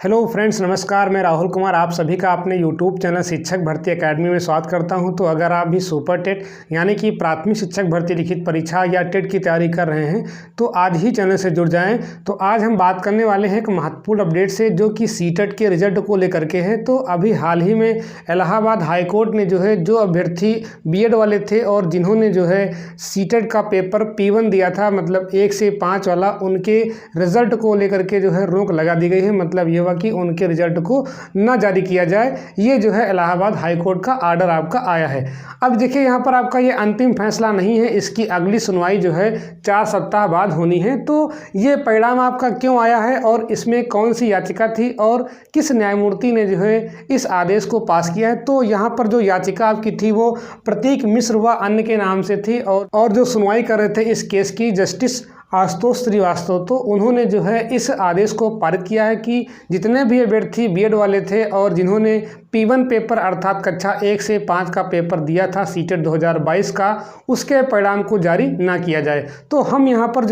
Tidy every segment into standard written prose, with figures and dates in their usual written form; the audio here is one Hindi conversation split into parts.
हेलो फ्रेंड्स, नमस्कार। मैं राहुल कुमार आप सभी का अपने यूट्यूब चैनल शिक्षक भर्ती एकेडमी में स्वागत करता हूं। तो अगर आप भी सुपर टेट यानी कि प्राथमिक शिक्षक भर्ती लिखित परीक्षा या टेट की तैयारी कर रहे हैं तो आज ही चैनल से जुड़ जाएं। तो आज हम बात करने वाले हैं एक महत्वपूर्ण अपडेट से, जो कि सीटेट के रिजल्ट को लेकर के है। तो अभी हाल ही में इलाहाबाद हाईकोर्ट ने जो अभ्यर्थी बीएड वाले थे और जिन्होंने सीटेट का पेपर P1 दिया था, मतलब 1 से 5 वाला, उनके रिजल्ट को लेकर के रोक लगा दी गई है। मतलब ये कि उनके रिजल्ट को ना जारी किया जाए, ये इलाहाबाद हाई कोर्ट का आर्डर आपका आया है। अब देखिए, यहाँ पर आपका ये अंतिम फैसला नहीं है, इसकी अगली सुनवाई 4 सप्ताह बाद होनी है। तो ये परिणाम आपका क्यों आया है और इसमें कौन सी याचिका थी और किस न्यायमूर्ति ने इस आदेश को पास किया है। तो यहाँ पर जो याचिका आपकी थी वो प्रतीक मिश्र व अन्य के नाम से थी और जो सुनवाई कर रहे थे इस केस की जस्टिस आशुतोष श्रीवास्तव, तो उन्होंने इस आदेश को पारित किया है कि जितने भी अभ्यर्थी बीएड वाले थे और जिन्होंने P1 पेपर अर्थात कक्षा 1 से 5 का पेपर दिया था सीटेट 2022 का, उसके परिणाम को जारी ना किया जाए। तो हम यहाँ पर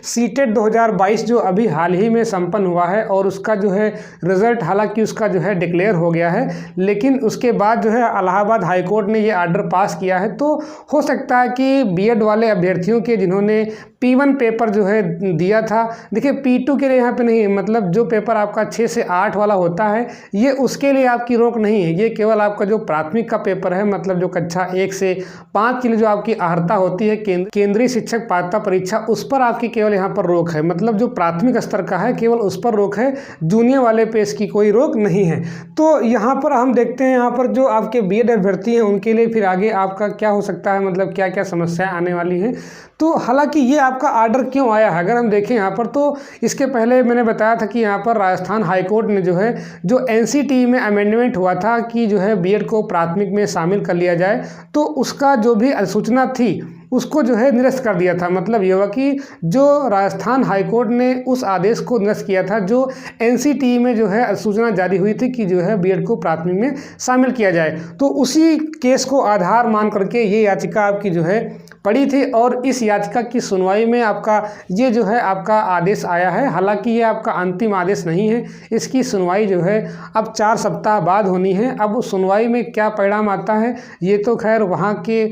सीटेट 2022 जो अभी हाल ही में संपन्न हुआ है और उसका रिजल्ट हालांकि उसका डिक्लेयर हो गया है, लेकिन उसके बाद इलाहाबाद हाईकोर्ट ने ये आर्डर पास किया है। तो हो सकता है कि बीएड वाले अभ्यर्थियों के जिन्होंने P1 पेपर दिया था, देखिए P2 के लिए यहाँ पे नहीं है, मतलब जो पेपर आपका 6 से 8 वाला होता है ये उसके लिए आपकी रोक नहीं है। ये केवल आपका जो प्राथमिक का पेपर है, मतलब जो कक्षा 1 से 5 के लिए जो आपकी अर्हता होती है केंद्रीय शिक्षक पात्रता परीक्षा, उस पर आपकी केवल यहाँ पर रोक है। मतलब जो प्राथमिक स्तर का है केवल उस पर रोक है, जूनियर वाले पे इसकी कोई रोक नहीं है। तो यहाँ पर हम देखते हैं यहाँ पर जो आपके बीएड अभ्यर्थी हैं उनके लिए फिर आगे आपका क्या हो सकता है, मतलब क्या क्या समस्याएं आने वाली हैं। तो हालांकि ये आपका आर्डर क्यों आया है अगर हम देखें यहाँ पर, तो इसके पहले मैंने बताया था कि यहाँ पर राजस्थान हाईकोर्ट ने जो NCT में अमेंडमेंट हुआ था कि बीएड को प्राथमिक में शामिल कर लिया जाए, तो उसका जो भी अधिसूचना थी उसको निरस्त कर दिया था। मतलब ये हुआ कि जो राजस्थान हाईकोर्ट ने उस आदेश को निरस्त किया था जो NCT में अधिसूचना जारी हुई थी कि बीएड को प्राथमिक में शामिल किया जाए। तो उसी केस को आधार मान करके ये याचिका आपकी पड़ी थी और इस याचिका की सुनवाई में आपका ये आपका आदेश आया है। हालांकि ये आपका अंतिम आदेश नहीं है, इसकी सुनवाई अब 4 सप्ताह बाद होनी है। अब उस सुनवाई में क्या परिणाम आता है ये तो खैर वहाँ के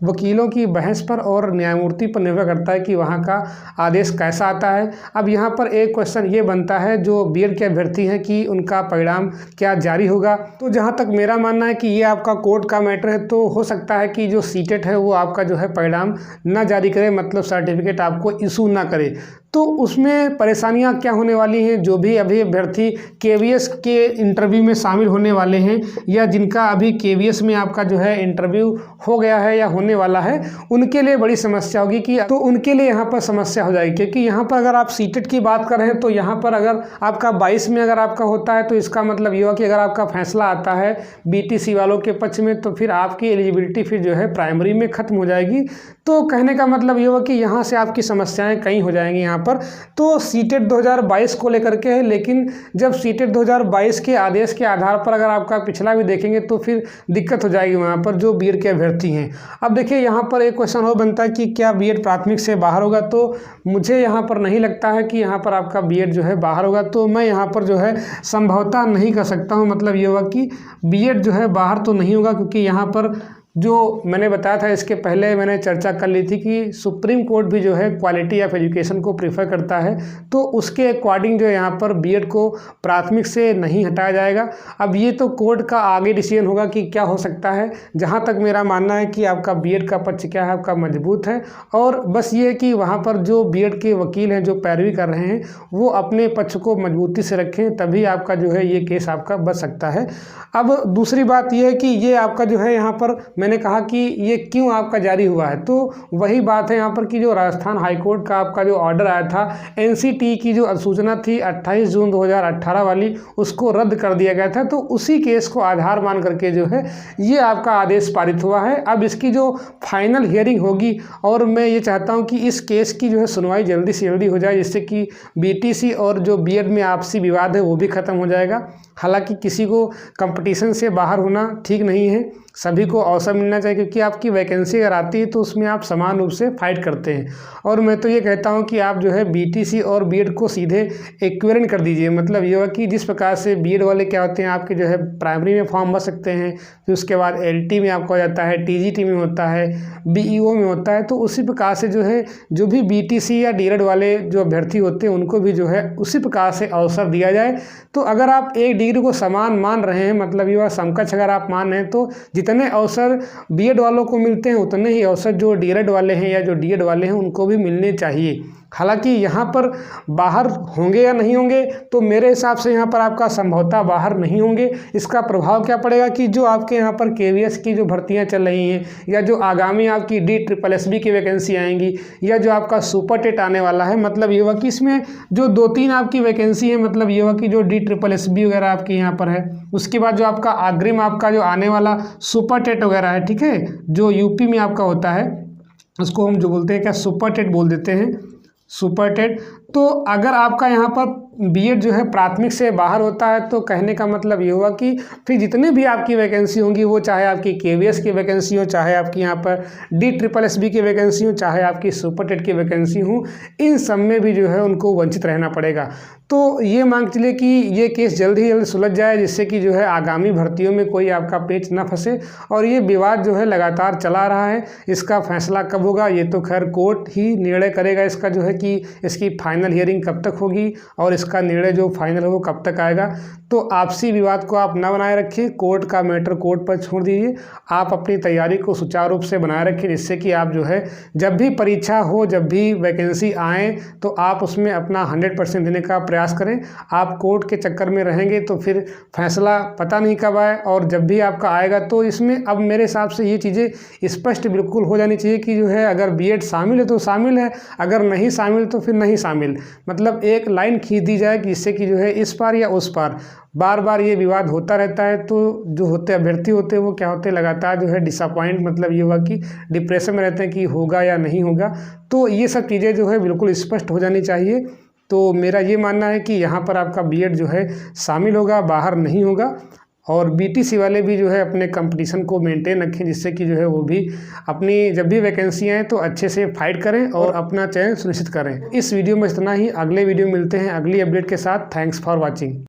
वकीलों की बहस पर और न्यायमूर्ति पर निर्भर करता है कि वहाँ का आदेश कैसा आता है। अब यहाँ पर एक क्वेश्चन ये बनता है जो बीएड के अभ्यर्थी हैं कि उनका परिणाम क्या जारी होगा। तो जहाँ तक मेरा मानना है कि ये आपका कोर्ट का मैटर है, तो हो सकता है कि जो सीटेट है वो आपका परिणाम ना जारी करे, मतलब सर्टिफिकेट आपको इशू ना करे। तो उसमें परेशानियां क्या होने वाली हैं, जो भी अभी अभ्यर्थी KVS के इंटरव्यू में शामिल होने वाले हैं या जिनका अभी KVS में आपका इंटरव्यू हो गया है या होने वाला है, उनके लिए बड़ी समस्या होगी कि तो उनके लिए यहाँ पर समस्या हो जाएगी। क्योंकि यहाँ पर अगर आप सीटेट की बात कर रहे हैं तो यहाँ पर अगर आपका 22 में अगर आपका होता है तो इसका मतलब ये हुआ कि अगर आपका फैसला आता है BTC वालों के पक्ष में तो फिर आपकी एलिजिबिलिटी फिर प्राइमरी में ख़त्म हो जाएगी। तो कहने का मतलब ये हुआ कि यहाँ से आपकी समस्याएँ कई हो जाएंगी यहाँ पर। तो सीटेट 2022 को लेकर के है, लेकिन जब सीटेट 2022 के आदेश के आधार पर अगर आपका पिछला भी देखेंगे तो फिर दिक्कत हो जाएगी वहाँ पर जो बीएड के अभ्यर्थी हैं। अब देखिए, यहाँ पर एक क्वेश्चन और बनता है कि क्या बीएड प्राथमिक से बाहर होगा। तो मुझे यहाँ पर नहीं लगता है कि यहाँ पर आपका बीएड बाहर होगा। तो मैं यहाँ पर संभवतः नहीं कर सकता हूँ। मतलब ये हुआ कि बीएड बाहर तो नहीं होगा, क्योंकि यहाँ पर जो मैंने बताया था इसके पहले मैंने चर्चा कर ली थी कि सुप्रीम कोर्ट भी क्वालिटी ऑफ एजुकेशन को प्रीफर करता है। तो उसके अकॉर्डिंग यहाँ पर बीएड को प्राथमिक से नहीं हटाया जाएगा। अब ये तो कोर्ट का आगे डिसीजन होगा कि क्या हो सकता है। जहाँ तक मेरा मानना है कि आपका बीएड का पक्ष क्या है, आपका मजबूत है, और बस ये है कि वहाँ पर जो बीएड के वकील हैं जो पैरवी कर रहे हैं वो अपने पक्ष को मजबूती से रखें, तभी आपका ये केस आपका बच सकता है। अब दूसरी बात यह है कि ये आपका यहाँ पर मैंने कहा कि ये क्यों आपका जारी हुआ है, तो वही बात है यहाँ पर कि जो राजस्थान हाईकोर्ट का आपका जो ऑर्डर आया था NCT की जो अधिसूचना थी 28 जून 2018 वाली, उसको रद्द कर दिया गया था। तो उसी केस को आधार मान करके ये आपका आदेश पारित हुआ है। अब इसकी जो फाइनल हियरिंग होगी और मैं ये चाहता हूँ कि इस केस की सुनवाई जल्दी से जल्दी हो जाए, जिससे कि BTC और जो बीएड में आपसी विवाद है वो भी ख़त्म हो जाएगा। हालांकि किसी को कंपटीशन से बाहर होना ठीक नहीं है, सभी को अवसर अवसर मिलना चाहिए, क्योंकि आपकी वैकेंसी अगर आती है तो उसमें आप समान रूप से फाइट करते हैं। और मैं तो ये कहता हूँ कि आप जो है बीटीसी और बीएड को सीधे इक्विवेलेंट कर दीजिए। मतलब ये हुआ कि जिस प्रकार से बीएड वाले क्या होते हैं, आपके जो है प्राइमरी में फॉर्म भर सकते हैं, फिर उसके बाद एलटी में आपका हो जाता है, टीजीटी में होता है, बीईओ में होता है, तो उसी प्रकार से जो है जो भी बीटीसी या डीएड वाले जो अभ्यर्थी होते हैं उनको भी जो है उसी प्रकार से अवसर दिया जाए। तो अगर आप एक डिग्री को समान मान रहे हैं, मतलब ये समकक्ष अगर आप मान रहे हैं, तो जितने अवसर बीएड वालों को मिलते हैं उतने ही अवसर जो डीएड वाले हैं या जो डीएड वाले हैं उनको भी मिलने चाहिए। हालांकि यहाँ पर बाहर होंगे या नहीं होंगे, तो मेरे हिसाब से यहाँ पर आपका संभवतः बाहर नहीं होंगे। इसका प्रभाव क्या पड़ेगा कि जो आपके यहाँ पर केवीएस की जो भर्तियाँ चल रही हैं, या जो आगामी आपकी DSSB की वैकेंसी आएंगी, या जो आपका सुपर टेट आने वाला है, मतलब ये हुआ कि इसमें जो 2-3 आपकी वैकेंसी है, मतलब ये हुआ कि जो DSSB वगैरह आपकी यहाँ पर है, उसके बाद जो आपका अग्रिम आपका जो आने वाला सुपर टेट वगैरह है, ठीक है, जो यूपी में आपका होता है, उसको हम जो बोलते हैं क्या सुपर टेट बोल देते हैं, सुपर टेट। तो अगर आपका यहाँ पर बीएड जो है प्राथमिक से बाहर होता है, तो कहने का मतलब ये हुआ कि फिर जितने भी आपकी वैकेंसी होंगी, वो चाहे आपकी केवीएस की वैकेंसी हो, चाहे आपकी यहाँ पर DSSB की वैकेंसी हो, चाहे आपकी सुपर टेट की वैकेंसी हो, इन सब में भी जो है उनको वंचित रहना पड़ेगा। तो ये मान के चलिए कि ये केस जल्द ही जल्द सुलझ जाए, जिससे कि जो है आगामी भर्तियों में कोई आपका पेच ना फंसे। और ये विवाद जो है लगातार चला रहा है, इसका फैसला कब होगा ये तो खैर कोर्ट ही निर्णय करेगा, इसका जो है कि इसकी फाइनल हियरिंग कब तक होगी और इसका निर्णय जो फाइनल हो वो कब तक आएगा। तो आपसी विवाद को आप ना बनाए रखिए, कोर्ट का मैटर कोर्ट पर छोड़ दीजिए। आप अपनी तैयारी को सुचारू रूप से बनाए रखिए, जिससे कि आप जो है जब भी परीक्षा हो, जब भी वैकेंसी आए, तो आप उसमें अपना 100% देने का प्रयास करें। आप कोर्ट के चक्कर में रहेंगे तो फिर फैसला पता नहीं कब आए, और जब भी आपका आएगा तो इसमें अब मेरे हिसाब से ये चीज़ें स्पष्ट बिल्कुल हो जानी चाहिए कि जो है अगर बीएड शामिल है तो शामिल है, अगर नहीं शामिल तो फिर नहीं शामिल। मतलब एक लाइन खींच दी जाए कि इससे कि जो है इस पार या उस पार बार बार ये विवाद होता रहता है, तो जो होते अभ्यर्थी होते हैं वो क्या होते हैं, लगातार जो है डिसअपॉइंट, मतलब ये हुआ कि डिप्रेशन में रहते हैं कि होगा या नहीं होगा। तो ये सब चीज़ें जो है बिल्कुल स्पष्ट हो जानी चाहिए। तो मेरा ये मानना है कि यहाँ पर आपका बीएड जो है शामिल होगा, बाहर नहीं होगा। और बीटीसी वाले भी जो है अपने कंपटीशन को मेंटेन रखें, जिससे कि जो है वो भी अपनी जब भी वैकेंसी आए तो अच्छे से फाइट करें और अपना चयन सुनिश्चित करें। इस वीडियो में इतना ही, अगले वीडियो मिलते हैं अगली अपडेट के साथ। Thanks for watching.